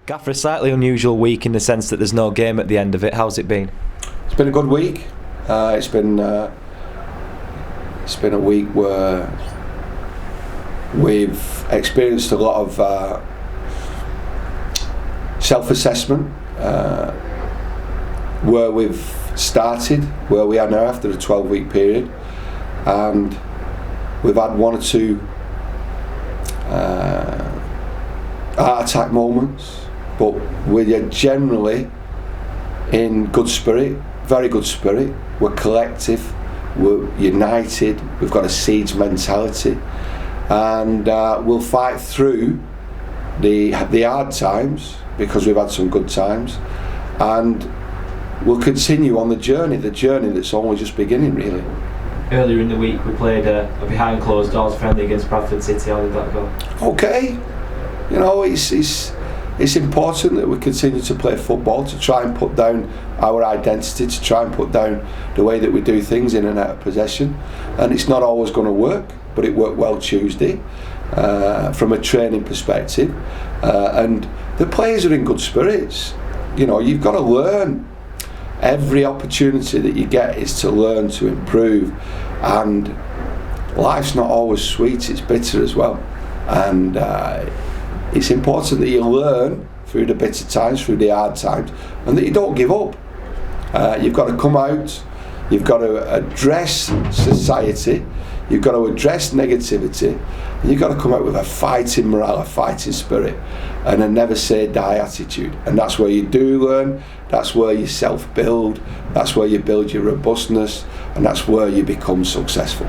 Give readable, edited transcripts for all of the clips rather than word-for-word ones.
Gaffer, a slightly unusual week in the sense that there's no game at the end of it. How's it been? It's been a good week. It's been a week where we've experienced a lot of self-assessment, where we've started, where we are now after a 12-week period, and we've had one or two heart attack moments, but we're generally in good spirit, very good spirit. We're collective, we're united, we've got a siege mentality, and we'll fight through the hard times because we've had some good times, and we'll continue on the journey that's only just beginning, really. Earlier in the week we played a behind closed doors friendly against Bradford City. How did that go? Okay, you know, it's important that we continue to play football, to try and put down our identity, to try and put down the way that we do things in and out of possession, and it's not always going to work, but it worked well Tuesday from a training perspective, and the players are in good spirits. You know, you've got to learn. Every opportunity that you get is to learn, to improve, and life's not always sweet, it's bitter as well, and it's important that you learn through the bitter times, through the hard times, and that you don't give up. You've got to come out, you've got to address society, you've got to address negativity, and you've got to come out with a fighting morale, a fighting spirit, and a never say die attitude. And that's where you do learn, that's where you self-build, that's where you build your robustness, and that's where you become successful.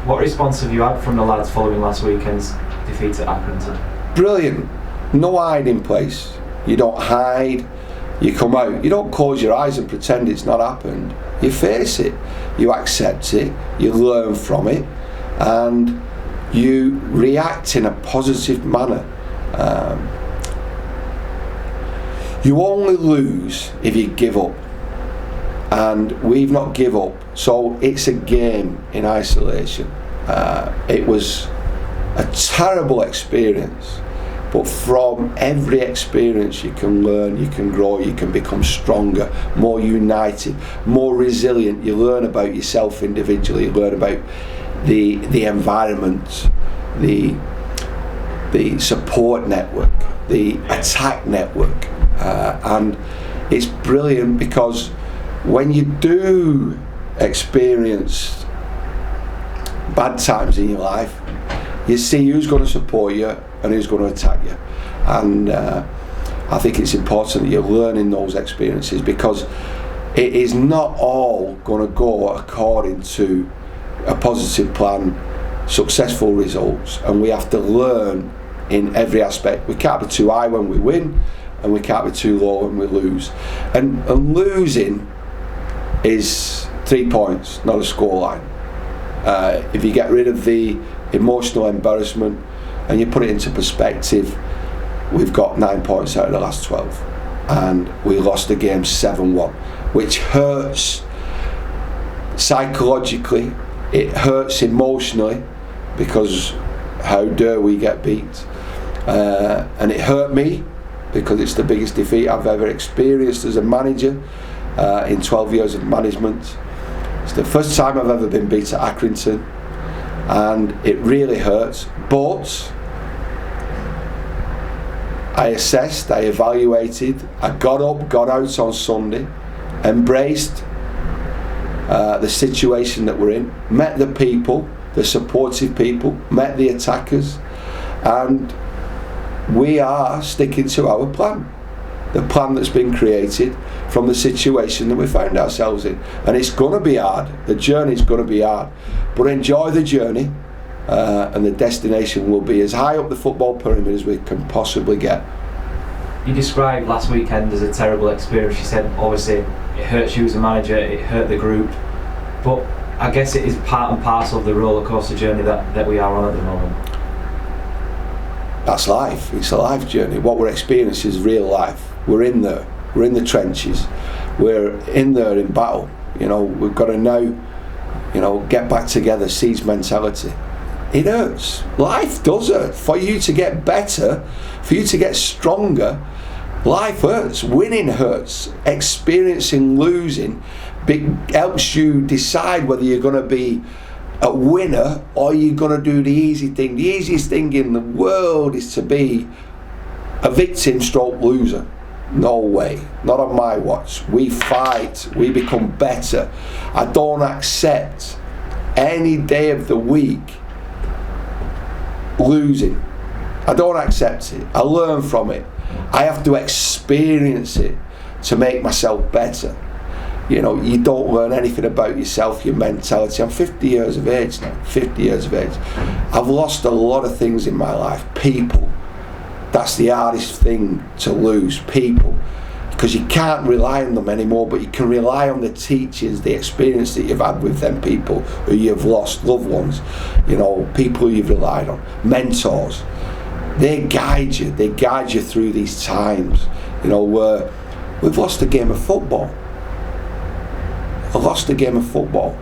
What response have you had from the lads following last weekend's defeat at Accrington? Brilliant. No hiding place. You don't hide, you come out. You don't close your eyes and pretend it's not happened. You face it, you accept it, you learn from it, and you react in a positive manner. You only lose if you give up, and we've not give up, so it's a game in isolation. It was a terrible experience, but from every experience you can learn, you can grow, you can become stronger, more united, more resilient. You learn about yourself individually, you learn about the environment, the support network, the attack network, and it's brilliant because when you do experience bad times in your life, you see who's going to support you and who's going to attack you, and I think it's important that you learn in those experiences, because it is not all going to go according to a positive plan, successful results, and we have to learn in every aspect. We can't be too high when we win, and we can't be too low when we lose, and losing is 3 points, not a scoreline. If you get rid of the emotional embarrassment and you put it into perspective, we've got 9 points out of the last 12, and we lost the game 7-1, which hurts psychologically, it hurts emotionally, because how dare we get beat, and it hurt me because it's the biggest defeat I've ever experienced as a manager in 12 years of management. It's the first time I've ever been beat at Accrington, and it really hurts, but I assessed, I evaluated, I got up, got out on Sunday, embraced the situation that we're in, met the people, the supportive people, met the attackers, and we are sticking to our plan, the plan that's been created from the situation that we found ourselves in. And it's going to be hard, the journey's going to be hard, but enjoy the journey, and the destination will be as high up the football pyramid as we can possibly get. You described last weekend as a terrible experience. You said obviously it hurts you as a manager, it hurt the group, but I guess it is part and parcel of the roller coaster journey that we are on at the moment. That's life, it's a life journey. What we're experiencing is real life. We're in there, we're in the trenches, we're in there in battle. You know, we've got to now, you know, get back together, siege mentality. It hurts, life does hurt. For you to get better, for you to get stronger, Life hurts, winning hurts, experiencing losing helps you decide whether you're going to be a winner or you're going to do the easy thing. The easiest thing in the world is to be a victim stroke loser. No way, not on my watch. We fight, we become better. I don't accept any day of the week losing. I don't accept it. I learn from it. I have to experience it to make myself better. You know, you don't learn anything about yourself, your mentality. I'm 50 years of age now, 50 years of age. I've lost a lot of things in my life. People. That's the hardest thing to lose, people. Because you can't rely on them anymore, but you can rely on the teachers, the experience that you've had with them people who you've lost, loved ones, you know, people you've relied on, mentors. They guide you through these times, you know, where we've lost a game of football. I lost a game of football,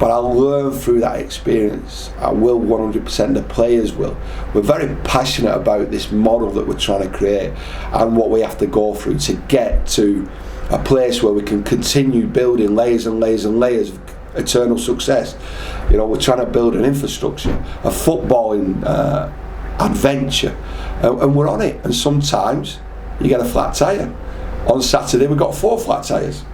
but I'll learn through that experience. I will 100%, the players will. We're very passionate about this model that we're trying to create and what we have to go through to get to a place where we can continue building layers and layers and layers of eternal success. You know, we're trying to build an infrastructure, a footballing adventure, and we're on it. And sometimes you get a flat tyre. On Saturday we got 4 flat tyres.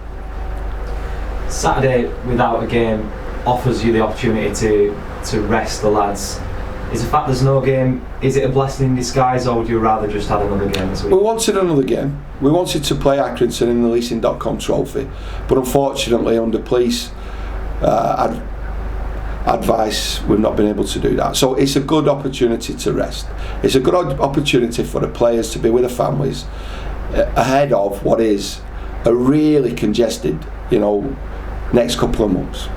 Saturday without a game offers you the opportunity to rest the lads. Is the fact there's no game, is it a blessing in disguise, or would you rather just have another game this week? We wanted another game. We wanted to play Accrington in the Leasing.com trophy, but unfortunately under police advice we've not been able to do that. So it's a good opportunity to rest. It's a good opportunity for the players to be with their families ahead of what is a really congested, you know, next couple of months.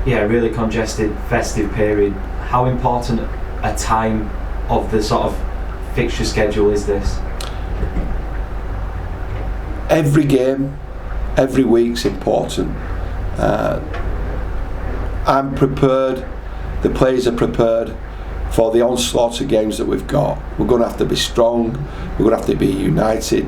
Yeah, really congested festive period. How important a time of the sort of fixture schedule is this? Every game, every week's important. I'm prepared, the players are prepared for the onslaught of games that we've got. We're going to have to be strong, we're going to have to be united,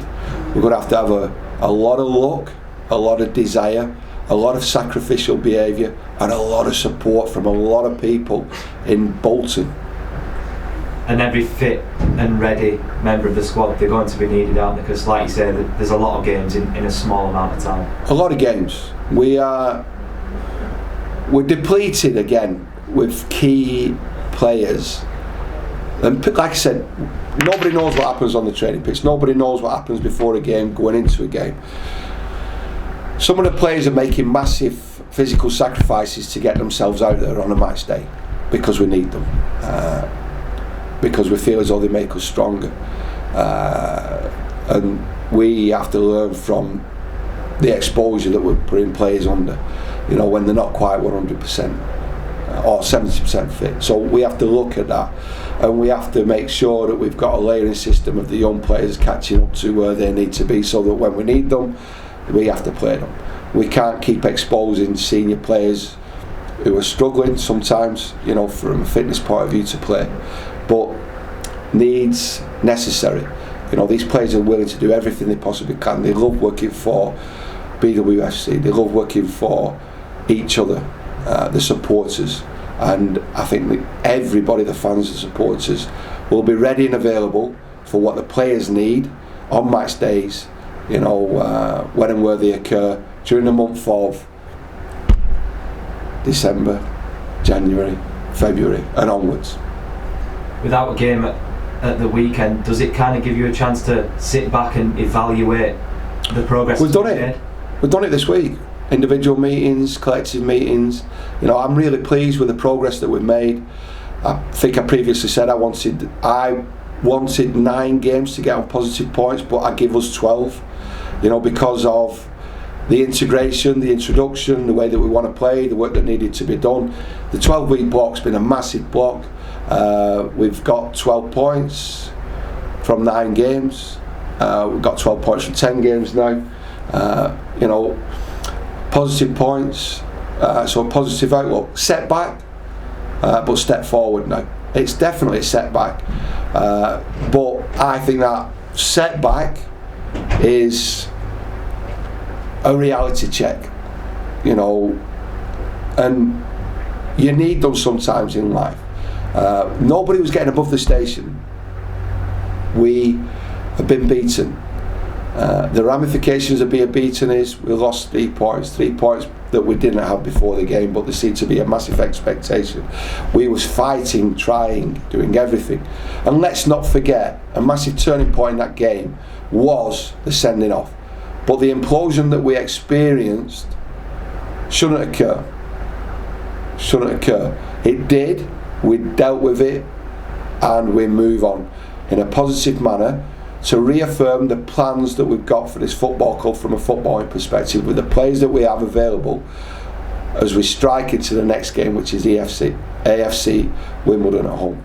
we're going to have a lot of luck, a lot of desire, a lot of sacrificial behaviour, and a lot of support from a lot of people in Bolton. And every fit and ready member of the squad, they're going to be needed, aren't they? Because like you say, there's a lot of games in a small amount of time. A lot of games. We're depleted again with key players. And like I said, nobody knows what happens on the training pitch. Nobody knows what happens before a game, going into a game. Some of the players are making massive physical sacrifices to get themselves out there on a match day because we need them. Because we feel as though they make us stronger. And we have to learn from the exposure that we're putting players under, you know, when they're not quite 100% or 70% fit. So we have to look at that, and we have to make sure that we've got a layering system of the young players catching up to where they need to be, so that when we need them, we have to play them. We can't keep exposing senior players who are struggling sometimes, you know, from a fitness point of view to play. But needs necessary. You know, these players are willing to do everything they possibly can. They love working for BWFC. They love working for each other, the supporters. And I think that everybody, the fans and supporters, will be ready and available for what the players need on match days, you know, when and where they occur during the month of December, January, February and onwards. Without a game at the weekend, does it kind of give you a chance to sit back and evaluate the progress? We've done it. We've done it this week. Individual meetings, collective meetings. You know, I'm really pleased with the progress that we've made. I think I previously said I wanted 9 games to get on positive points, but I give us 12. You know, because of the integration, the introduction, the way that we want to play, the work that needed to be done. The 12-week block's been a massive block. We've got 12 points from 9 games. We've got 12 points from 10 games now. You know, positive points, so a positive outlook. Setback, but step forward now. It's definitely a setback, but I think that setback is a reality check, you know, and you need them sometimes in life. Nobody was getting above the station. We have been beaten. The ramifications of being beaten is we lost 3 points that we didn't have before the game, but there seemed to be a massive expectation. We was fighting, trying, doing everything. And let's not forget, a massive turning point in that game was the sending off. But the implosion that we experienced shouldn't occur. It did, we dealt with it, and we move on in a positive manner to reaffirm the plans that we've got for this football club from a footballing perspective, with the players that we have available as we strike into the next game, which is AFC Wimbledon at home.